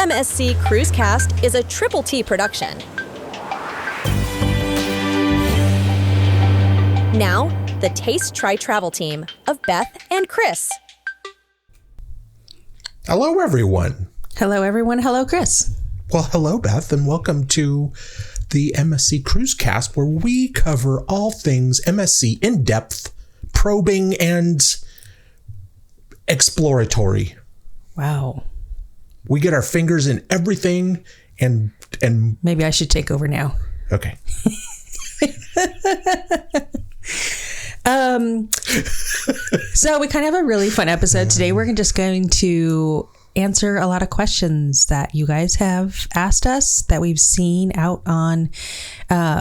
MSC Cruisecast is a Triple T production. Now, the Taste Try Travel team of Beth and Chris. Hello, everyone. Hello, everyone. Hello, Chris. Well, hello, Beth, and welcome to the MSC Cruisecast, where we cover all things MSC in depth, probing, and exploratory. Wow. We get our fingers in everything, and maybe I should take over now. Okay. So we kind of have a really fun episode today. We're just going to answer a lot of questions that you guys have asked us that we've seen out on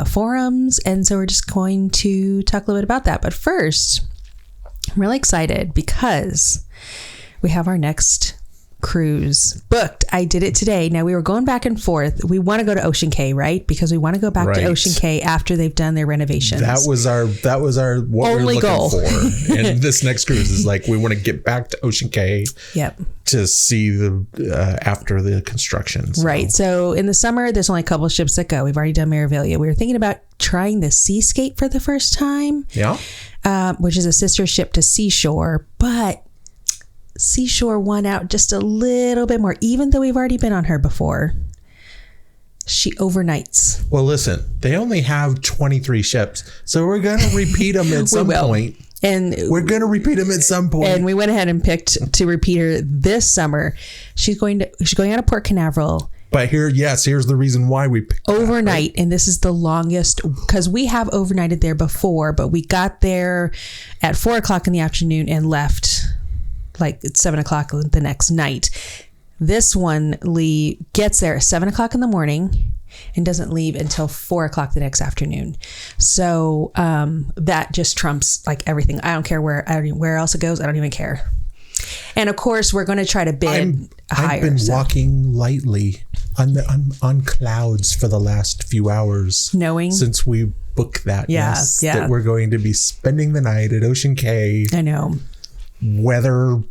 forums. And so we're just going to talk a little bit about that. But first, I'm really excited because we have our next cruise booked. I did it today. Now we were going back and forth. We want to go to Ocean Cay, right? Because we want to go back to Ocean Cay after they've done their renovations. That was our what only we were looking goal for. And this next cruise is like, we want to get back to Ocean Cay. Yep. To see the after the construction. So. Right. So in the summer, there's only a couple of ships that go. We've already done Maravilia. We were thinking about trying the Seascape for the first time. Yeah. Which is a sister ship to Seashore, but Seashore won out just a little bit more, even though we've already been on her before. She overnights. Well, listen, they only have 23 ships, so we're going to repeat them at some point. And we're going to repeat them at some point. And we went ahead and picked to repeat her this summer. She's going out of Port Canaveral. But here's the reason why we picked overnight. And this is the longest, because we have overnighted there before, but we got there at 4:00 in the afternoon and left like at 7:00 the next night. This one gets there at 7:00 in the morning and doesn't leave until 4:00 the next afternoon. So that just trumps like everything. I don't care where else it goes. I don't even care. And of course, we're going to try to bid higher. I've been walking lightly on clouds for the last few hours, knowing since we booked that. That we're going to be spending the night at Ocean Cay. I know. Weather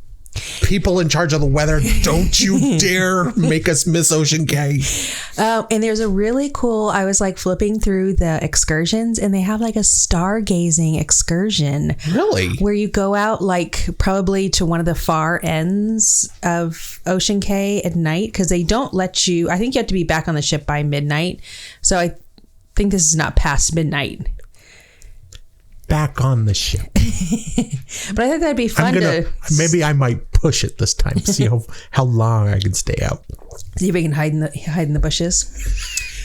people in charge of the weather, don't you dare make us miss Ocean Cay. And there's a really cool, I was like flipping through the excursions, and they have like a stargazing excursion. Really? Where you go out like probably to one of the far ends of Ocean Cay at night, because they don't let you, I think you have to be back on the ship by midnight. So I think this is not past midnight. Back on the ship. But I think that'd be fun maybe I might push it this time, see how long I can stay out. See if we can hide in the bushes.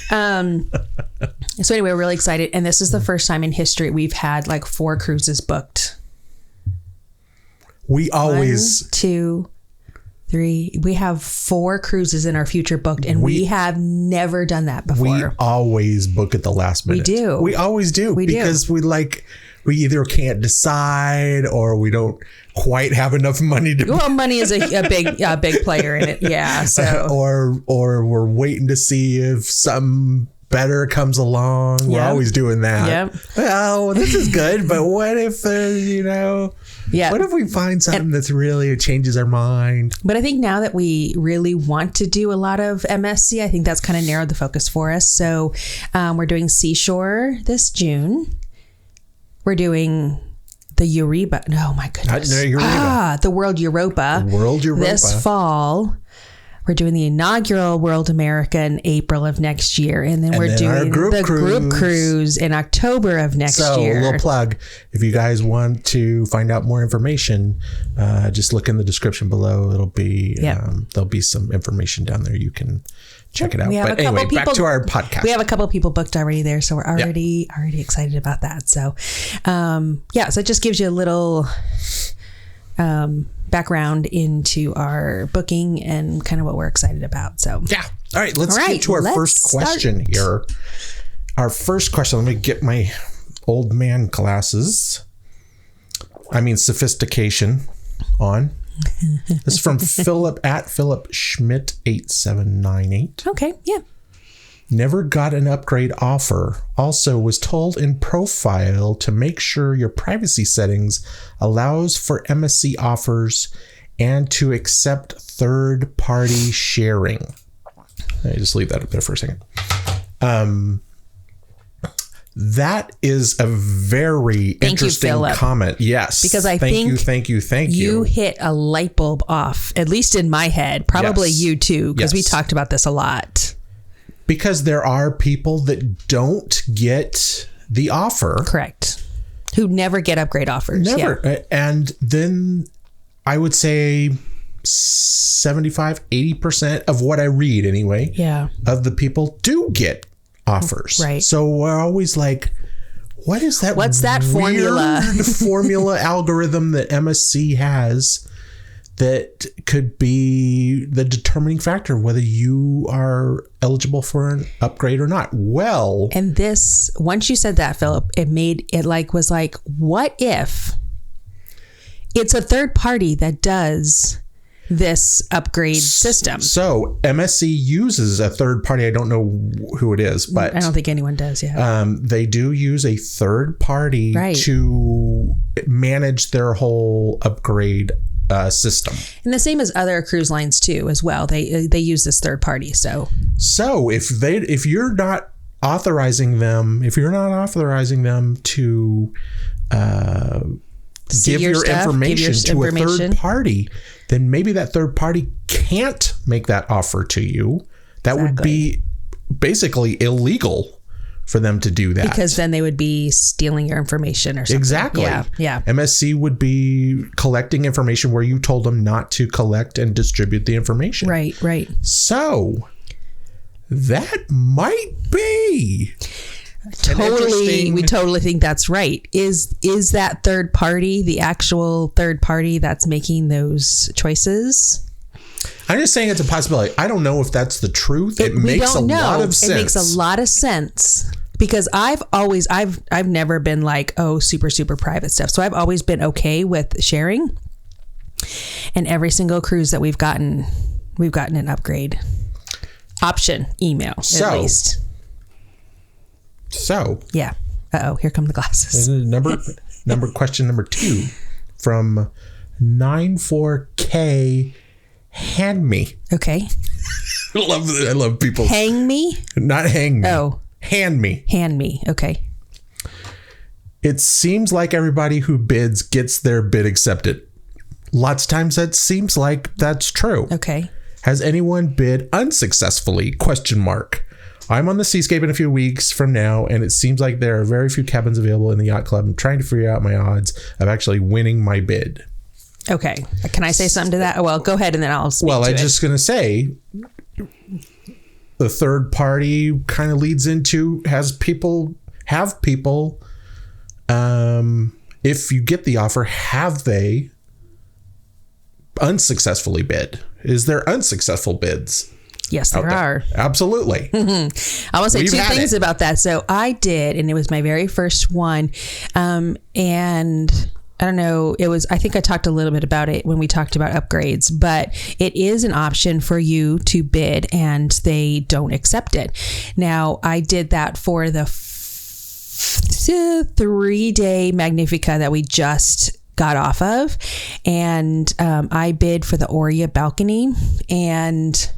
So anyway, we're really excited, and this is the first time in history we've had like 4 cruises booked. We always 1, 2, 3. We have 4 cruises in our future booked, and we have never done that before. We always book at the last minute. We do. We always do. Because we either can't decide, or we don't quite have enough money to. Well, money is a big player in it. Yeah. So or we're waiting to see if something better comes along. Yep. We're always doing that. Yep. Well, this is good, but what if what if we find something that's really changes our mind? But I think now that we really want to do a lot of MSC, I think that's kind of narrowed the focus for us. So we're doing Seashore this June. We're doing the Eureka. No, my goodness. The World Europa. This fall. We're doing the inaugural World America in April of next year. And then we're doing the group cruise in October of next year. So a little plug. If you guys want to find out more information, just look in the description below. It'll be, there'll be some information down there. You can check it out. But anyway, back to our podcast. We have a couple of people booked already there. So we're already excited about that. So, so it just gives you a little background into our booking and kind of what we're excited about. So all right, let's get to our first question here. Our first question, let me get my old man glasses. I mean sophistication on. This is from Philip at Philip Schmidt 8798. Okay, yeah. Never got an upgrade offer. Also was told in profile to make sure your privacy settings allows for MSC offers and to accept third-party sharing. I just leave that up there for a second. That is a very interesting comment. Yes. Because I think thank you. You hit a light bulb off, at least in my head. Probably you too, because we talked about this a lot. Because there are people that don't get the offer. Correct. Who never get upgrade offers. Never. Yeah. And then I would say 75-80% of what I read anyway. Yeah. Of the people do get offers. Right. So we're always like, what's that formula algorithm that MSC has that could be the determining factor of whether you are eligible for an upgrade or not? Well, and this, once you said that, Philip, was like, what if it's a third party that does this upgrade system? So MSC uses a third party. I don't know who it is, but I don't think anyone does. Yeah. They do use a third party to manage their whole upgrade system. And the same as other cruise lines too, as well. They use this third party. So if you're not authorizing them to give your information to a third party, then maybe that third party can't make that offer to you. That would be basically illegal for them to do that. Because then they would be stealing your information or something. Exactly. Yeah. MSC would be collecting information where you told them not to collect and distribute the information. Right. So that might be... We totally think that's right. Is that third party the actual third party that's making those choices? I'm just saying it's a possibility. I don't know if that's the truth. It makes a lot of sense. It makes a lot of sense because I've never been like, oh, super, super private stuff. So I've always been okay with sharing. And every single cruise that we've gotten an upgrade option email at least. So yeah. Here come the glasses. Question number 2 from 94K. Hand me. Okay. I love people. Hang me? Not hang me. Oh. Hand me. Hand me. Okay. It seems like everybody who bids gets their bid accepted. Lots of times that seems like that's true. Okay. Has anyone bid unsuccessfully? ? I'm on the Seascape in a few weeks from now, and it seems like there are very few cabins available in the Yacht Club. I'm trying to figure out my odds of actually winning my bid. Okay. Can I say something to that? Well, go ahead and then I'll speak to it. I'm just going to say the third party kind of leads into have people, if you get the offer, have they unsuccessfully bid? Is there unsuccessful bids? Yes, there are. Absolutely. I want to say two things about that. So I did, and it was my very first one. And I don't know, I think I talked a little bit about it when we talked about upgrades, but it is an option for you to bid and they don't accept it. Now, I did that for the 3-day Magnifica that we just got off of. And I bid for the Oria balcony, and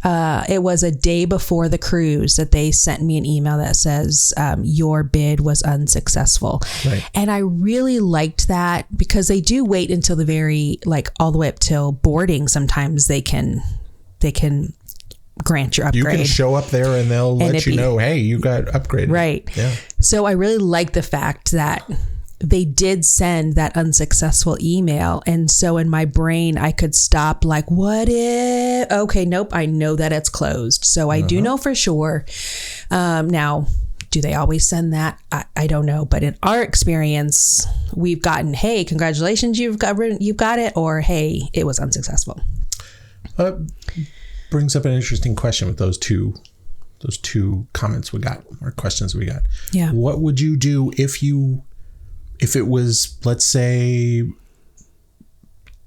it was a day before the cruise that they sent me an email that says your bid was unsuccessful. Right. And I really liked that because they do wait until the very, all the way up till boarding. Sometimes they can grant your upgrade. You can show up there and they'll let you know, hey, you got upgraded. Right. Yeah. So I really like the fact that they did send that unsuccessful email. And so in my brain, I could stop what if? Okay, nope, I know that it's closed. So I do know for sure. Now, do they always send that? I don't know. But in our experience, we've gotten, hey, congratulations, you've got it. Or, hey, it was unsuccessful. Brings up an interesting question with those two comments we got, or questions we got. Yeah. What would you do if it was, let's say,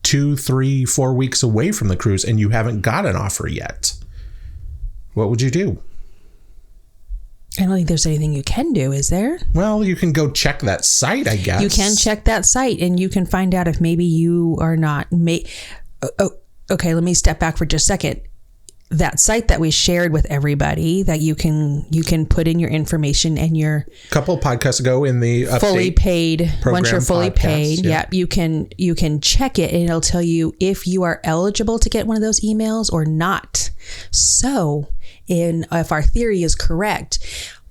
2, 3, 4 weeks away from the cruise and you haven't got an offer yet? What would you do? I don't think there's anything you can do, is there? Well, you can go check that site, I guess. You can check that site and you can find out if maybe you are not... Okay, let me step back for just a second. that site that we shared with everybody that you can put in your information and your couple of podcasts ago in the fully paid. Once you're fully paid, you can check it and it'll tell you if you are eligible to get one of those emails or not. So, if our theory is correct,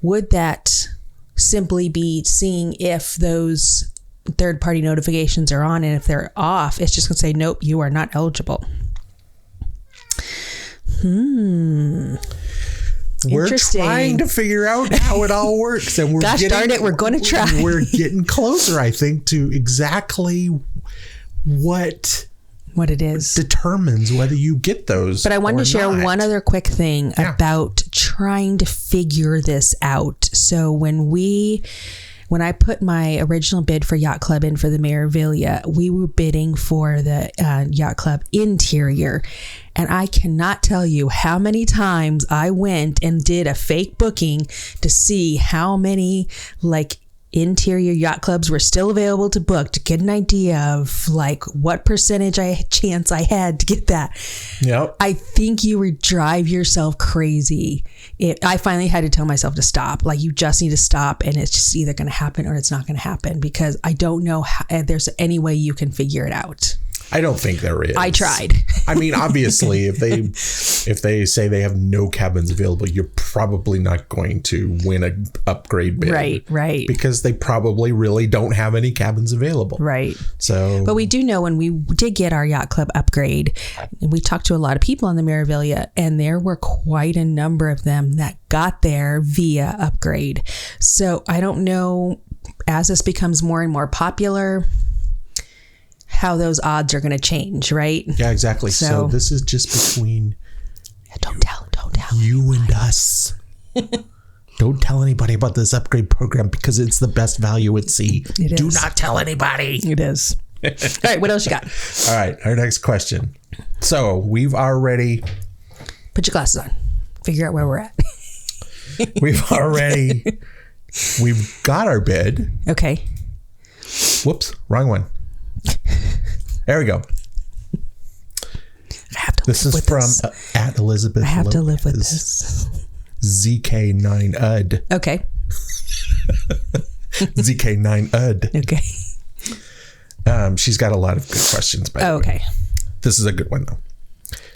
would that simply be seeing if those third-party notifications are on, and if they're off, it's just going to say, nope, you are not eligible. We're trying to figure out how it all works, and we're we're going to try. We're getting closer, I think, to exactly what it is determines whether you get those. But I wanted to share one other quick thing about trying to figure this out. So when I put my original bid for Yacht Club in for the Meraviglia, we were bidding for the Yacht Club interior. And I cannot tell you how many times I went and did a fake booking to see how many interior yacht clubs were still available to book, to get an idea of what percentage chance I had to get that. Yep. I think you would drive yourself crazy. I finally had to tell myself to stop. You just need to stop, and it's just either going to happen or it's not going to happen, because I don't know if there's any way you can figure it out. I don't think there is. I tried. I mean, obviously, if they say they have no cabins available, you're probably not going to win an upgrade bid. Right. Because they probably really don't have any cabins available. Right. So, but we do know when we did get our Yacht Club upgrade, and we talked to a lot of people on the Meraviglia, and there were quite a number of them that got there via upgrade. So I don't know, as this becomes more and more popular, how those odds are going to change, right? Yeah, exactly. So this is just between don't tell you and us. Don't tell anybody about this upgrade program, because it's the best value at sea. Do not tell anybody. It is. All right, what else you got? All right, our next question. So we've already... Put your glasses on. Figure out where we're at. We've got our bid. Okay. Whoops, wrong one. There we go. This is from at Elizabeth. I have to live with this. ZK9UD. Okay. ZK9UD. Okay. She's got a lot of good questions. By the way. Okay. This is a good one, though.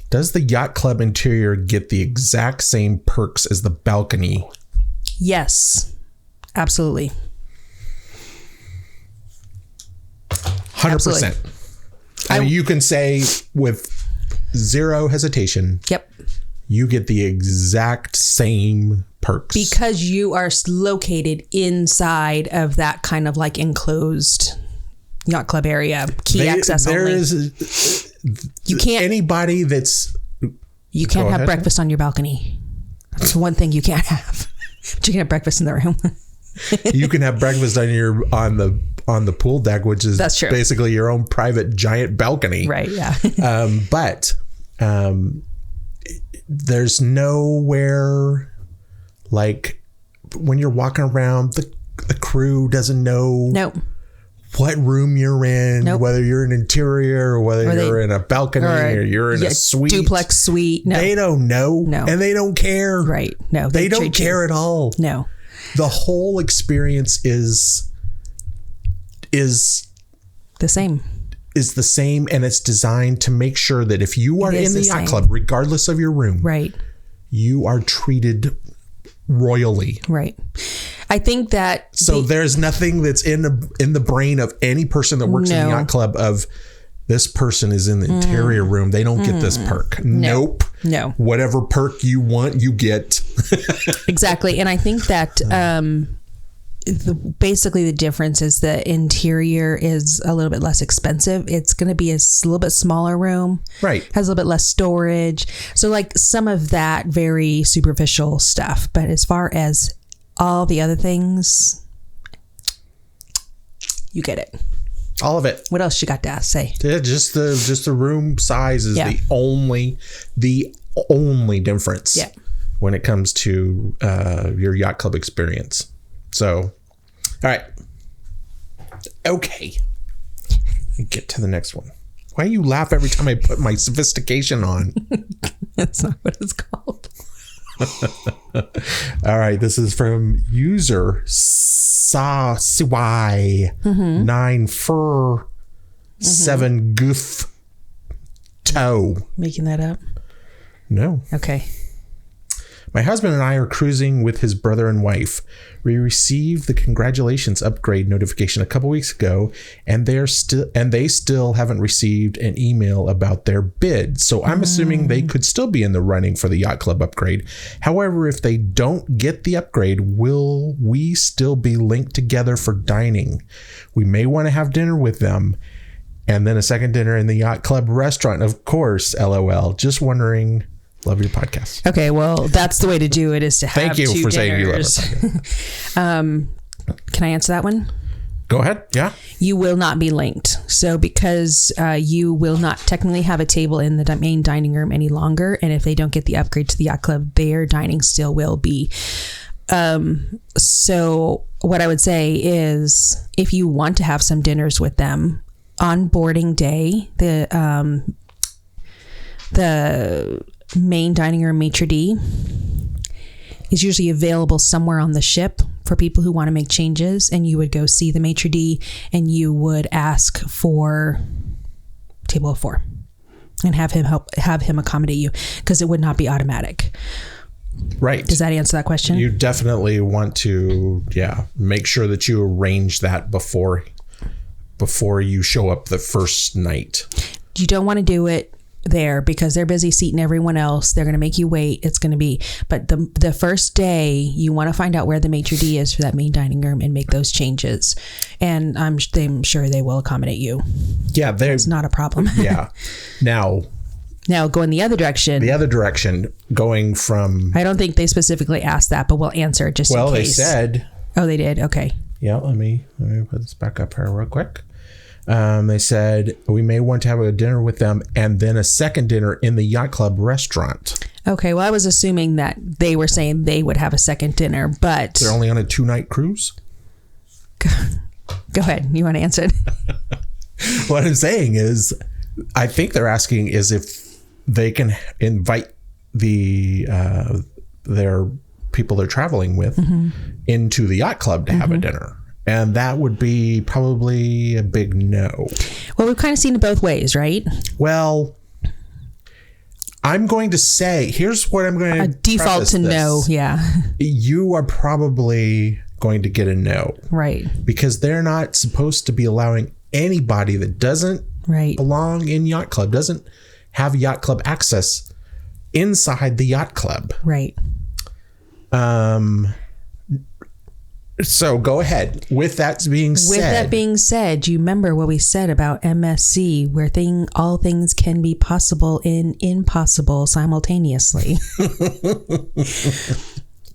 Does the Yacht Club interior get the exact same perks as the balcony? Yes. Absolutely. 100%. I mean, you can say with zero hesitation. Yep. You get the exact same perks. Because you are located inside of that kind of enclosed Yacht Club area. Access only. You can't... Anybody that's... You can't have breakfast on your balcony. That's one thing you can't have. But you can have breakfast in the room. You can have breakfast on the pool deck, which is basically your own private giant balcony. Right, yeah. But there's nowhere when you're walking around, the crew doesn't know what room you're in, whether you're an interior or whether you're in a balcony or you're in a suite. Duplex suite. No. They don't know. No. And they don't care. Right. No. They don't care at all. No. The whole experience is the same. Is the same, and it's designed to make sure that if you are in the Yacht Club, regardless of your room, right, you are treated royally. Right. I think that there's nothing that's in the brain of any person that works in the Yacht Club of this person is in the interior room. They don't get this perk. Nope. No. Whatever perk you want, you get. Exactly. And I think that basically the difference is the interior is a little bit less expensive. It's going to be a little bit smaller room. Right. Has a little bit less storage. So some of that very superficial stuff. But as far as all the other things, you get it. All of it. What else you got to say? Yeah, just the room size is the only difference when it comes to your Yacht Club experience. So, all right. Okay. Get to the next one. Why do you laugh every time I put my sophistication on? That's not what it's called. All right. This is from user SACY9FUR7 goof toe. Making that up? No. Okay. My husband and I are cruising with his brother and wife. We received the congratulations upgrade notification a couple weeks ago, and they still haven't received an email about their bid. So I'm assuming they could still be in the running for the Yacht Club upgrade. However, if they don't get the upgrade, will we still be linked together for dining? We may want to have dinner with them, and then a second dinner in the Yacht Club restaurant, of course. LOL. Just wondering. Love your podcast. Okay, well, that's the way to do it, is to have Thank you two for dinners. saying you love our podcast. Can I answer that one? Go ahead. Yeah. You will not be linked. So because you will not technically have a table in the main dining room any longer, and if they don't get the upgrade to the Yacht Club, their dining still will be. So what I would say is, if you want to have some dinners with them on boarding day, the main dining room maitre d' is usually available somewhere on the ship for people who want to make changes, and you would go see the maitre d' and you would ask for table of 4 and have him accommodate you, because it would not be automatic. Right. Does that answer that question? You definitely want to, make sure that you arrange that before you show up the first night. You don't want to do it there because they're busy seating everyone else. They're going to make you wait. It's going to be, but the first day you want to find out where the maitre d' is for that main dining room and make those changes. And I'm sure they will accommodate you. Yeah. It's not a problem. Yeah. Now going the other direction. Going from. I don't think they specifically asked that, but we'll answer it just in case. Well, they said. Oh, they did. Okay. Yeah. Let me put this back up here real quick. They said we may want to have a dinner with them and then a second dinner in the Yacht Club restaurant. Okay. Well, I was assuming that they were saying they would have a second dinner, but they're only on a 2-night cruise. Go ahead. You want to answer it? What I'm saying is, I think they're asking is if they can invite their people they're traveling with into the Yacht Club to have a dinner. And that would be probably a big no. Well, we've kind of seen it both ways, right? Well, I'm going to say, here's what I'm going to default to no. Yeah. You are probably going to get a no. Right. Because they're not supposed to be allowing anybody that doesn't belong in Yacht Club, doesn't have Yacht Club access inside the Yacht Club. Right. So go ahead. With that being said, you remember what we said about MSC, where all things can be possible and impossible simultaneously.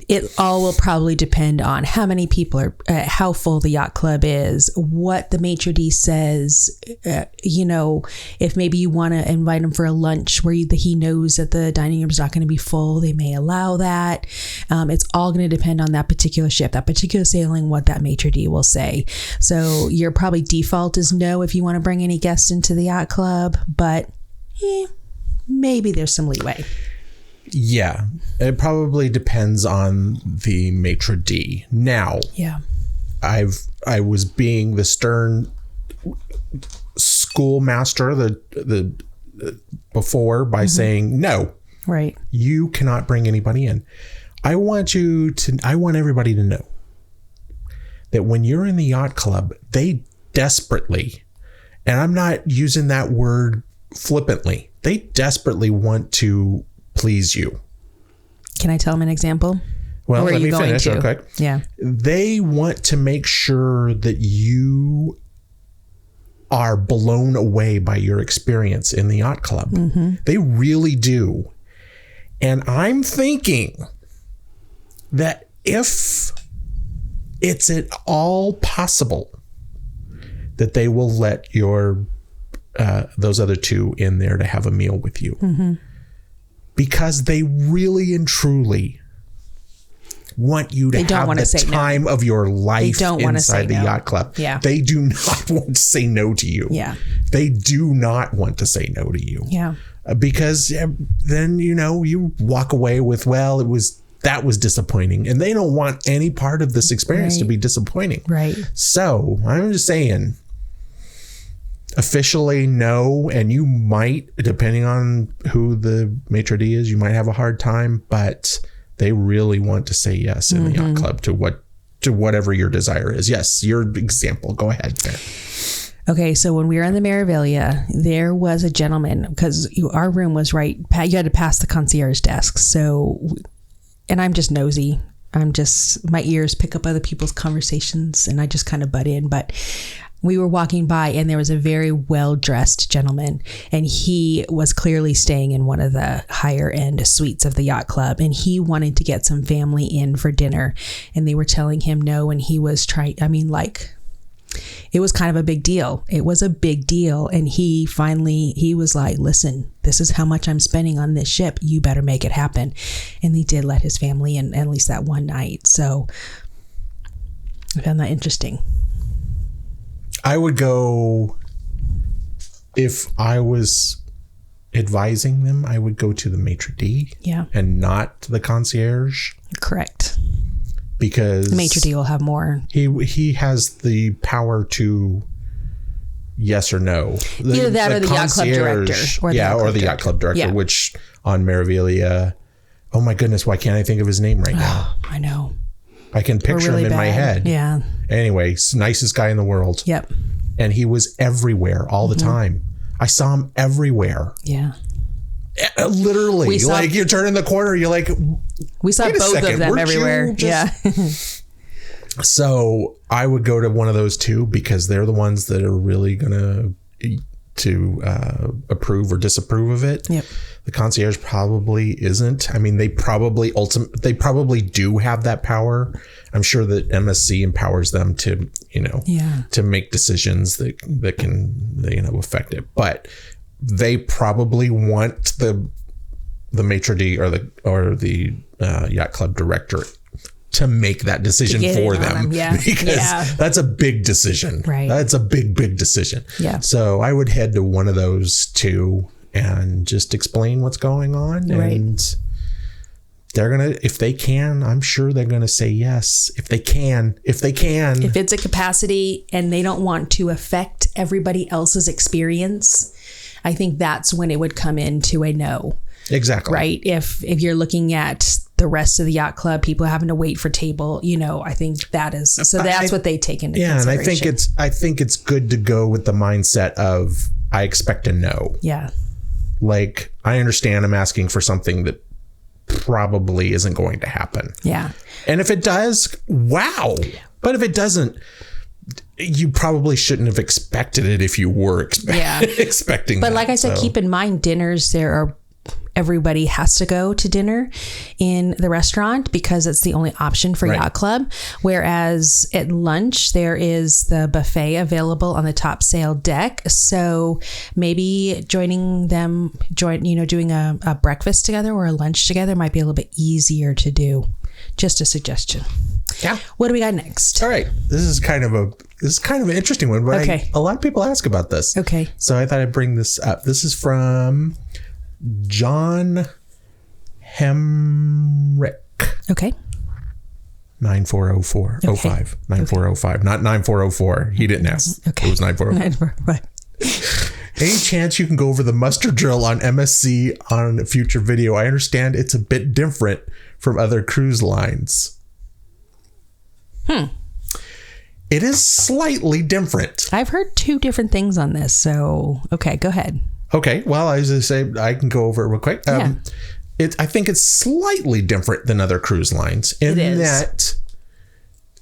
It all will probably depend on how many people are, how full the Yacht Club is, what the maitre d' says. If maybe you want to invite him for a lunch where he knows that the dining room is not going to be full, they may allow that. It's all going to depend on that particular ship, that particular sailing, what that maitre d' will say. So your probably default is no if you want to bring any guests into the Yacht Club, but maybe there's some leeway. Yeah, it probably depends on the maitre d'. Now, I was being the stern schoolmaster the before by saying no. Right. You cannot bring anybody in. I want everybody to know that when you're in the Yacht Club, they desperately, and I'm not using that word flippantly, they desperately want to please you. Can I tell them an example? Well, let me finish real quick. Yeah. They want to make sure that you are blown away by your experience in the Yacht Club. They really do. And I'm thinking that if it's at all possible that they will let those other two in there to have a meal with you. Because they really and truly want you to have the time of your life inside the Yacht Club. Yeah. They do not want to say no to you. Yeah. They do not want to say no to you. Yeah. because then, you walk away with, well, that was disappointing, and they don't want any part of this experience to be disappointing. Right. So I'm just saying, officially no, and you might, depending on who the maitre d' is, you might have a hard time, but they really want to say yes in the yacht club to whatever your desire is. Yes, your example. Go ahead. Okay, so when we were in the Meraviglia, there was a gentleman, because our room was right, you had to pass the concierge desk. So, and I'm just nosy. My ears pick up other people's conversations, and I just kind of butt in. But we were walking by, and there was a very well-dressed gentleman, and he was clearly staying in one of the higher-end suites of the yacht club, and he wanted to get some family in for dinner, and they were telling him no, and he was trying, it was kind of a big deal. It was a big deal, and he was like, listen, this is how much I'm spending on this ship. You better make it happen. And they did let his family in at least that one night. So I found that interesting. I would go, if I was advising them, I would go to the maitre d', and not the concierge. Correct. Because the maitre d' will have more. He has the power to yes or no. Either that or the yacht club director. Or the yacht club director, which on Meraviglia, oh my goodness, why can't I think of his name right now? I know. I can picture him in my head. Yeah. Anyway, nicest guy in the world. Yep. And he was everywhere all the time. I saw him everywhere. Yeah. Literally, like you turn in the corner, you're like, we saw both of them everywhere. Yeah. So I would go to one of those two, because they're the ones that are really gonna approve or disapprove of it. Yep. The concierge probably isn't. I mean, they probably do have that power. I'm sure that MSC empowers them to, to make decisions that can, affect it. But they probably want the maitre d' or the yacht club director to make that decision for them. Because that's a big decision. Right. That's a big decision. Yeah. So I would head to one of those two and just explain what's going on. Right. And they're going to, if they can, I'm sure they're going to say yes. If they can. If it's a capacity and they don't want to affect everybody else's experience, I think that's when it would come into a no. Exactly. Right. If you're looking at the rest of the yacht club, people having to wait for table, I think that is, so that's what they take into consideration. And I think it's good to go with the mindset of, I expect a no. Yeah. Like, I understand I'm asking for something that probably isn't going to happen. Yeah. And if it does, wow. But if it doesn't, you probably shouldn't have expected it if you were expecting But that, like I said, keep in mind, dinners, everybody has to go to dinner in the restaurant because it's the only option for Yacht Club. Whereas at lunch, there is the buffet available on the top sail deck. So maybe doing a breakfast together or a lunch together might be a little bit easier to do. Just a suggestion. Yeah. What do we got next? All right. This is kind of an interesting one. But a lot of people ask about this. Okay. So I thought I'd bring this up. This is from John Hemrick. Okay. 940405. 9405. Not 9404. He didn't ask. Okay. It was 9405. Any chance you can go over the muster drill on MSC on a future video? I understand it's a bit different from other cruise lines. It is slightly different. I've heard two different things on this. So, okay, go ahead. Okay. Well, as I say, I can go over it real quick. I think it's slightly different than other cruise lines in that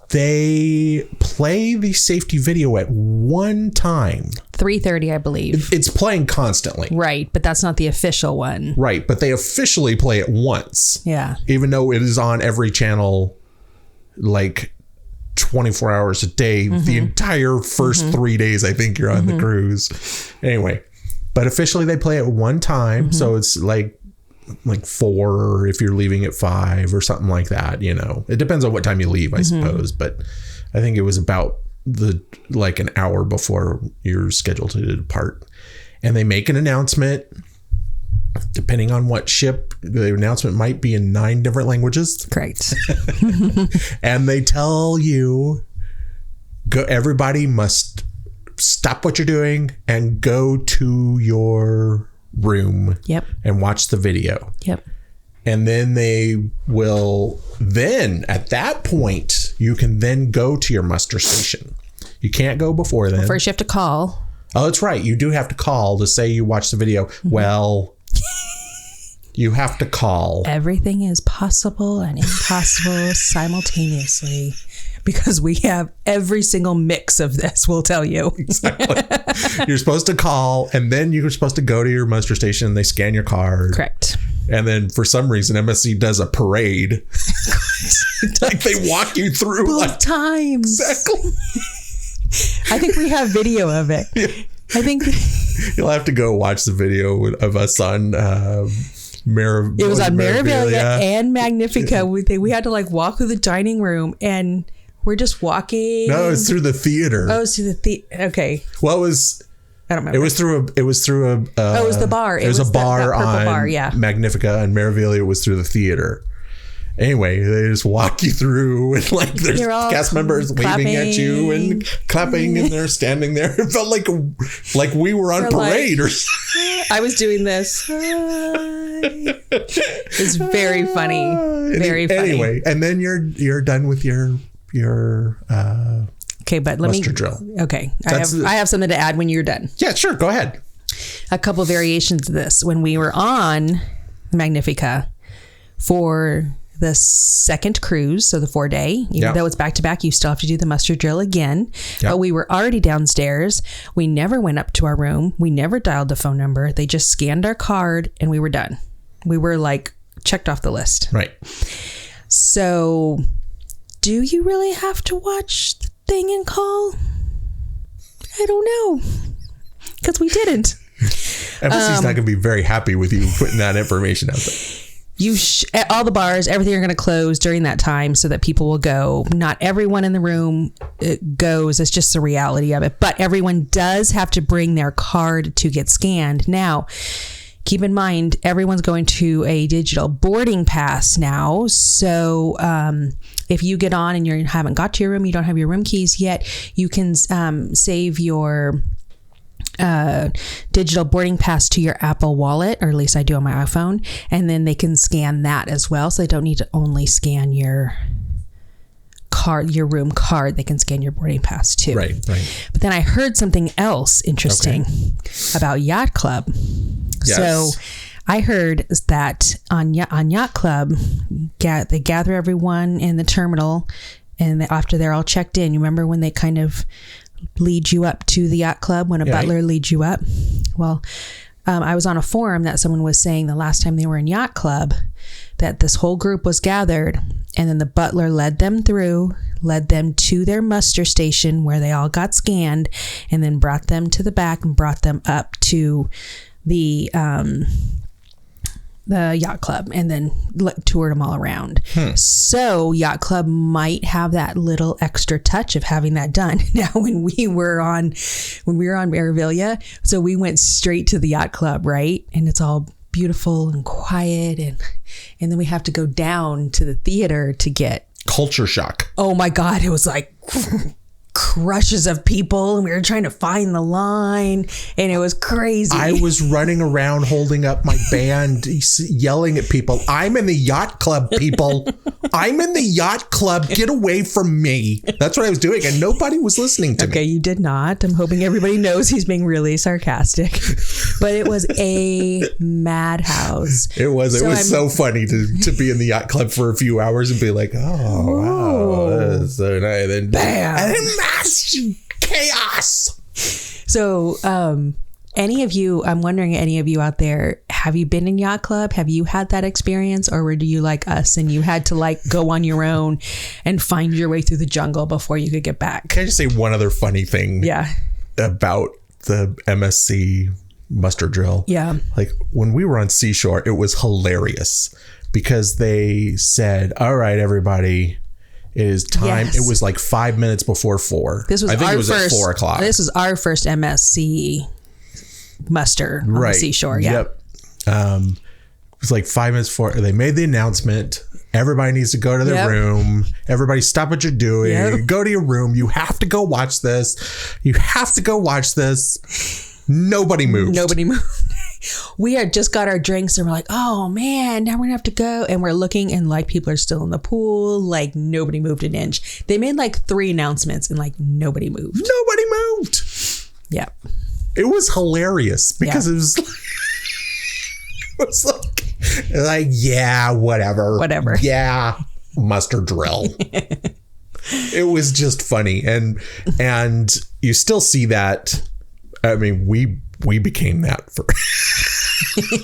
they play the safety video at one time. 3:30, I believe. It's playing constantly. Right. But that's not the official one. Right. But they officially play it once. Yeah. Even though it is on every channel, like 24 hours a day, the entire first 3 days, I think you're on the cruise. Anyway, but officially they play it one time. So it's like 4 if you're leaving at 5 or something like that. It depends on what time you leave, I suppose. But I think it was about an hour before you're scheduled to depart. And they make an announcement Depending on what ship, the announcement might be in 9 different languages. Correct. And they tell you, everybody must stop what you're doing and go to your room. Yep. And watch the video. Yep. And then at that point, you can then go to your muster station. You can't go before then. First, you have to call. Oh, that's right. You do have to call to say you watched the video. Mm-hmm. Well, you have to call. Everything is possible and impossible simultaneously because we have every single mix of this, we'll tell you. Exactly. You're supposed to call, and then you're supposed to go to your muster station and they scan your card. Correct. And then for some reason, MSC does a parade. Like they walk you through. Both times. Exactly. I think we have video of it. Yeah. I think you'll have to go watch the video of us on it was on Maravilia and Magnifica. We had to like walk through the dining room and we're just walking. No, it was through the theater. Oh, it's through the theater. Okay. Well, it was. I don't remember. It was through a. It was the bar. It was a bar that on bar, yeah. Magnifica, and Maravilia was through the theater. Anyway, they just walk you through, and like there's cast members waving at you and clapping, and they're standing there. It felt like we were on parade or something. I was doing this. It's very funny. Very funny. Anyway, and then you're done with your okay, but let me drill. Okay, I have something to add when you're done. Yeah, sure. Go ahead. A couple variations of this. When we were on Magnifica for the second cruise, so the 4-day, even though it's back to back, you still have to do the muster drill again. But we were already downstairs. We never went up to our room. We never dialed the phone number. They just scanned our card and we were done. We were like checked off the list. Right. So do you really have to watch the thing and call? I don't know. Because we didn't. MSC's not going to be very happy with you putting that information out there. All the bars, everything are going to close during that time so that people will go. Not everyone in the room goes. It's just the reality of it. But everyone does have to bring their card to get scanned. Now, keep in mind, everyone's going to a digital boarding pass now. So if you get on and you haven't got to your room, you don't have your room keys yet, you can save your digital boarding pass to your Apple Wallet, or at least I do on my iPhone, and then they can scan that as well. So they don't need to only scan your card, your room card. They can scan your boarding pass too. Right. But then I heard something else interesting about Yacht Club. Yes. So I heard that on Yacht Club, they gather everyone in the terminal, and after they're all checked in, you remember when they kind of lead you up to the Yacht Club, when a butler leads you up? Well, I was on a forum that someone was saying the last time they were in Yacht Club that this whole group was gathered, and then the butler led them to their muster station where they all got scanned, and then brought them to the back and brought them up to the Yacht Club, and then toured them all around. So Yacht Club might have that little extra touch of having that done. Now, when we were on Maravilia, so we went straight to the Yacht Club, right? And it's all beautiful and quiet, and then we have to go down to the theater to get culture shock. Oh my God, it was like crushes of people, and we were trying to find the line, and it was crazy. I was running around holding up my band, yelling at people, I'm in the Yacht Club, people. I'm in the Yacht Club. Get away from me. That's what I was doing, and nobody was listening to me. Okay, you did not. I'm hoping everybody knows he's being really sarcastic. But it was a madhouse. It was so funny to be in the Yacht Club for a few hours and be like, wow, that's so nice. And bam! And then mass chaos. So, any of you, I'm wondering, any of you out there, have you been in Yacht Club? Have you had that experience, or were you like us and you had to like go on your own and find your way through the jungle before you could get back? Can I just say one other funny thing? Yeah. About the MSC muster drill. Yeah. Like when we were on Seashore, it was hilarious because they said, all right, everybody, it is time. Yes. It was like 5 minutes before 4. This was I think it was at 4 o'clock. This was our first MSC muster on the Seashore. Yeah. Yep. was like 5 minutes before they made the announcement. Everybody needs to go to their room. Everybody stop what you're doing. Go to your room. You have to go watch this. You have to go watch this. Nobody moved. We had just got our drinks and we're like, oh man, now we're gonna have to go. And we're looking and like people are still in the pool. Like nobody moved an inch. They made like 3 announcements and like nobody moved. Nobody moved. Yeah. It was hilarious because it was like, yeah, whatever. Yeah, mustard drill. It was just funny. And you still see that. I mean, we became that for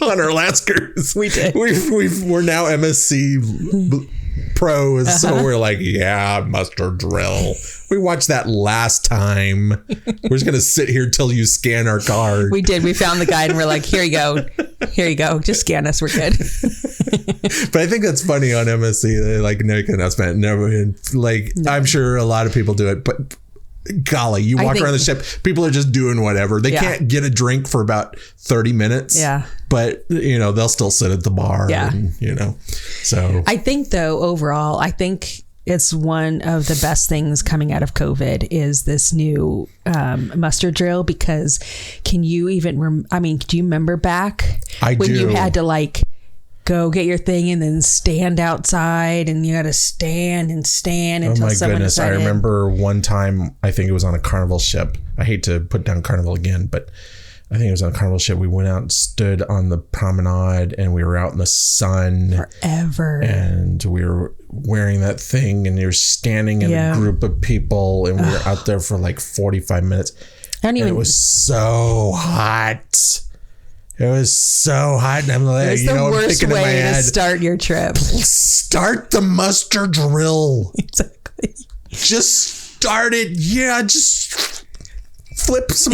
on our last cruise. We did. We're now MSC pros, so we're like, yeah, mustard drill. We watched that last time. We're just gonna sit here till you scan our card. We did. We found the guide and we're like, here you go. Just scan us. We're good. But I think that's funny on MSC. They like make an announcement. I'm sure a lot of people do it, but golly, you walk around the ship, people are just doing whatever. They can't get a drink for about 30 minutes. Yeah. But, they'll still sit at the bar. Yeah. And, so. I think, though, overall, it's one of the best things coming out of COVID is this new muster drill, because can you even, do you remember back when you had to go get your thing and then stand outside and you got to stand until someone is I remember one time, I think it was on a Carnival ship. I hate to put down Carnival again, but I think it was on a Carnival ship. We went out and stood on the promenade and we were out in the sun forever. And we were wearing that thing and you're standing in a group of people and we were out there for like 45 minutes. It was so hot. It was so hot, and I'm like, it's the worst way to start your trip. Start the muster drill. Exactly. Just start it. Yeah, just flip some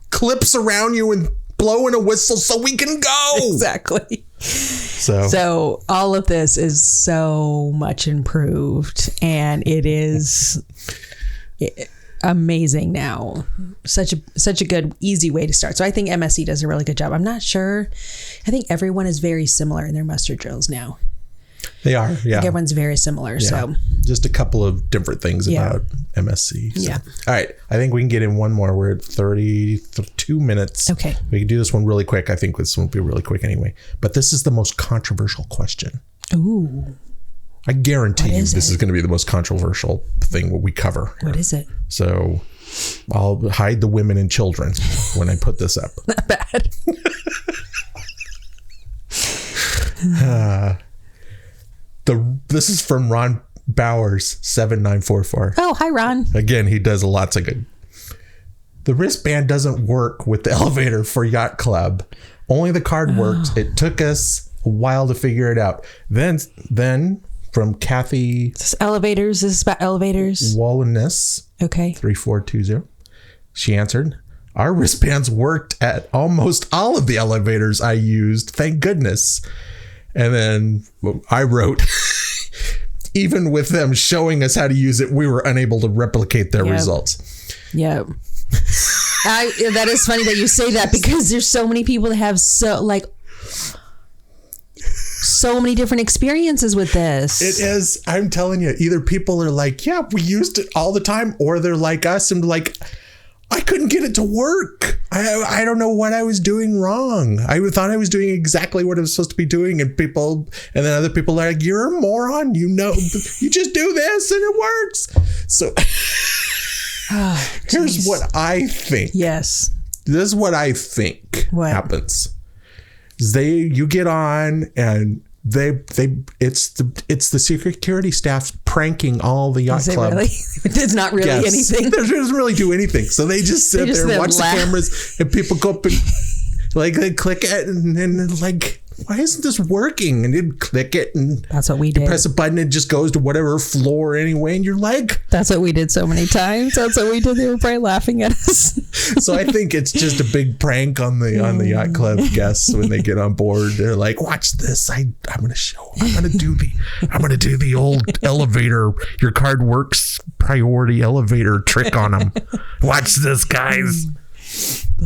clips around you and blow in a whistle so we can go. Exactly. So all of this is so much improved, and it is amazing now. Such a good, easy way to start. So I think MSC does a really good job. I'm not sure. I think everyone is very similar in their muster drills now. They are, yeah. I think everyone's very similar. Yeah. So just a couple of different things about MSC. So. Yeah. All right. I think we can get in one more. We're at 32 minutes. Okay. We can do this one really quick. I think this one will be really quick anyway. But this is the most controversial question. Ooh. I guarantee you this is going to be the most controversial thing we cover here. What is it? So I'll hide the women and children when I put this up. Not bad. This is from Ron Bowers, 7944. Oh, hi, Ron. Again, he does lots of good. The wristband doesn't work with the elevator for Yacht Club. Only the card works. It took us a while to figure it out. Then from Kathy. Is this elevators? Is this about elevators? Wallenness. Okay. 3420. She answered, our wristbands worked at almost all of the elevators I used. Thank goodness. And then I wrote, even with them showing us how to use it, we were unable to replicate their results. Yeah. That is funny that you say that, because there's so many people that have so many different experiences with this. It is. I'm telling you, either people are like, yeah, we used it all the time, or they're like us and like, I couldn't get it to work. I don't know what I was doing wrong. I thought I was doing exactly what I was supposed to be doing. And then other people are like, you're a moron. You just do this and it works. So here's what I think. Yes. This is what I think happens. You get on and it's the security staff pranking all the Yacht Club. Really? It's not really anything. It doesn't really do anything. So they just sit there and watch the cameras, and people go up and they click it and then like, why isn't this working? And then click it and that's what we did. Press a button, it just goes to whatever floor anyway, and you're like, that's what we did so many times. That's what we did. They were probably laughing at us. So I think it's just a big prank on the Yacht Club guests when they get on board. They're like, watch this. I'm gonna do the old elevator, your card works priority elevator trick on them. Watch this, guys.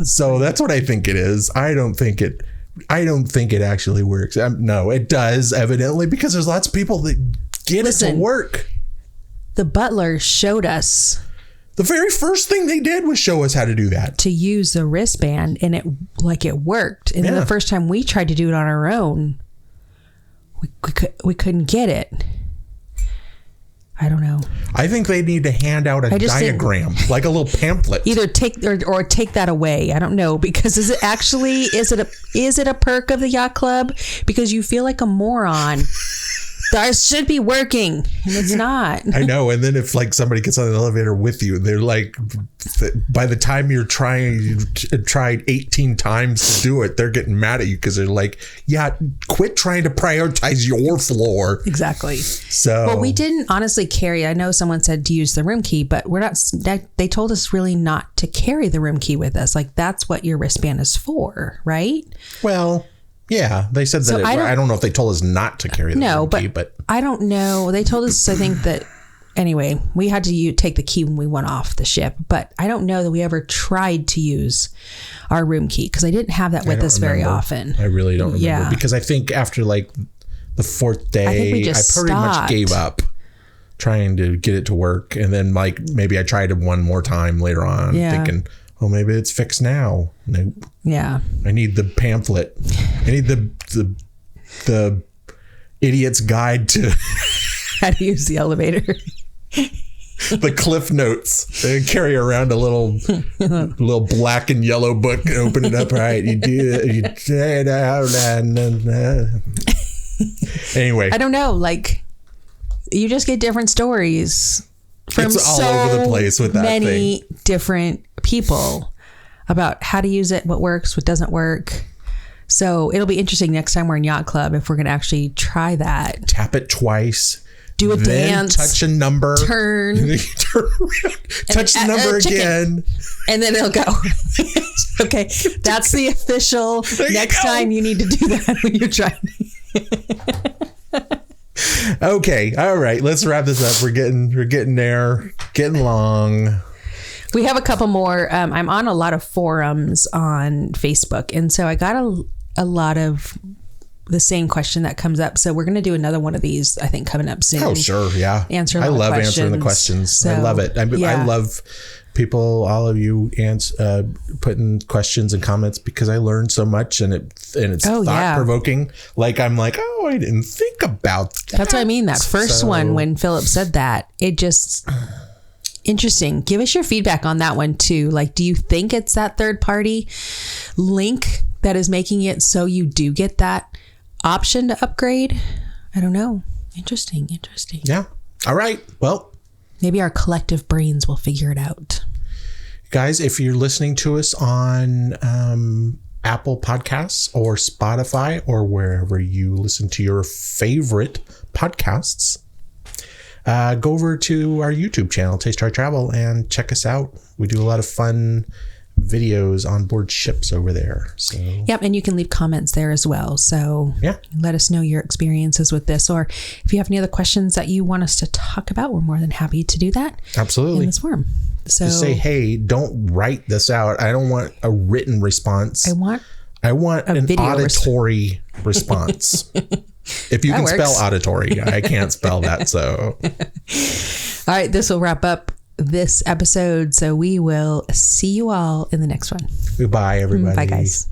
So that's what I think it is. I don't think it I don't think it actually works. No, it does, evidently, because there's lots of people that get it to work. The butler showed us. The very first thing they did was show us how to do that. To use the wristband, and it worked. And then the first time we tried to do it on our own, we couldn't get it. I don't know. I think they need to hand out a diagram, like a little pamphlet. Either take or take that away. I don't know, because is it a perk of the Yacht Club? Because you feel like a moron. That should be working, and it's not. I know. And then if like somebody gets on the elevator with you, they're like, by the time you tried 18 times to do it, they're getting mad at you because they're like, yeah, quit trying to prioritize your floor. Exactly. So, well, we didn't honestly carry. I know someone said to use the room key, but we're not. They told us really not to carry the room key with us. Like that's what your wristband is for, right? Well. Yeah, they said that. So I don't know if they told us not to carry the room key, but I don't know. They told us, I think that, anyway, we had to take the key when we went off the ship, but I don't know that we ever tried to use our room key because I didn't have that with us very often. I really don't remember because I think after like the fourth day, I pretty much gave up trying to get it to work, and then like maybe I tried it one more time later on, thinking, oh, maybe it's fixed now. Nope. Yeah. I need the pamphlet. I need the idiot's guide to how to use the elevator. The Cliff Notes. They carry around a little black and yellow book and open it up. Right. You do it. You say it out. Anyway. I don't know. Like, you just get different stories from all over the place with that many different people about how to use it, what works, what doesn't work. So it'll be interesting next time we're in Yacht Club if we're going to actually try that. Tap it twice. Do a dance. Touch a number. Turn. Touch the number again. And then it'll go. Okay. That's the official. Next time you need to do that when you're trying. Okay. All right. Let's wrap this up. We're getting there. Getting long. We have a couple more. I'm on a lot of forums on Facebook. And so I got a lot of the same question that comes up. So we're going to do another one of these, I think, coming up soon. Oh, sure. Yeah. Answer. I love answering the questions. So, I love it. I love people, all of you putting questions and comments because I learned so much and it's thought provoking. Like I'm like, oh, I didn't think about that. That's what I mean. That first one, when Philip said that, it just... Interesting. Give us your feedback on that one too. Like, do you think it's that third party link that is making it so you do get that option to upgrade? I don't know. Interesting. Yeah. All right. Well, maybe our collective brains will figure it out. Guys, if you're listening to us on Apple Podcasts or Spotify or wherever you listen to your favorite podcasts, go over to our YouTube channel, Taste Try Travel, and check us out. We do a lot of fun videos on board ships over there. So yep, and you can leave comments there as well. So let us know your experiences with this, or if you have any other questions that you want us to talk about, we're more than happy to do that. Absolutely. In this forum. So just say, hey, don't write this out. I don't want a written response. I want an auditory response. If you can spell auditory, I can't spell that. So, all right, this will wrap up this episode. So we will see you all in the next one. Goodbye, everybody. Bye, guys.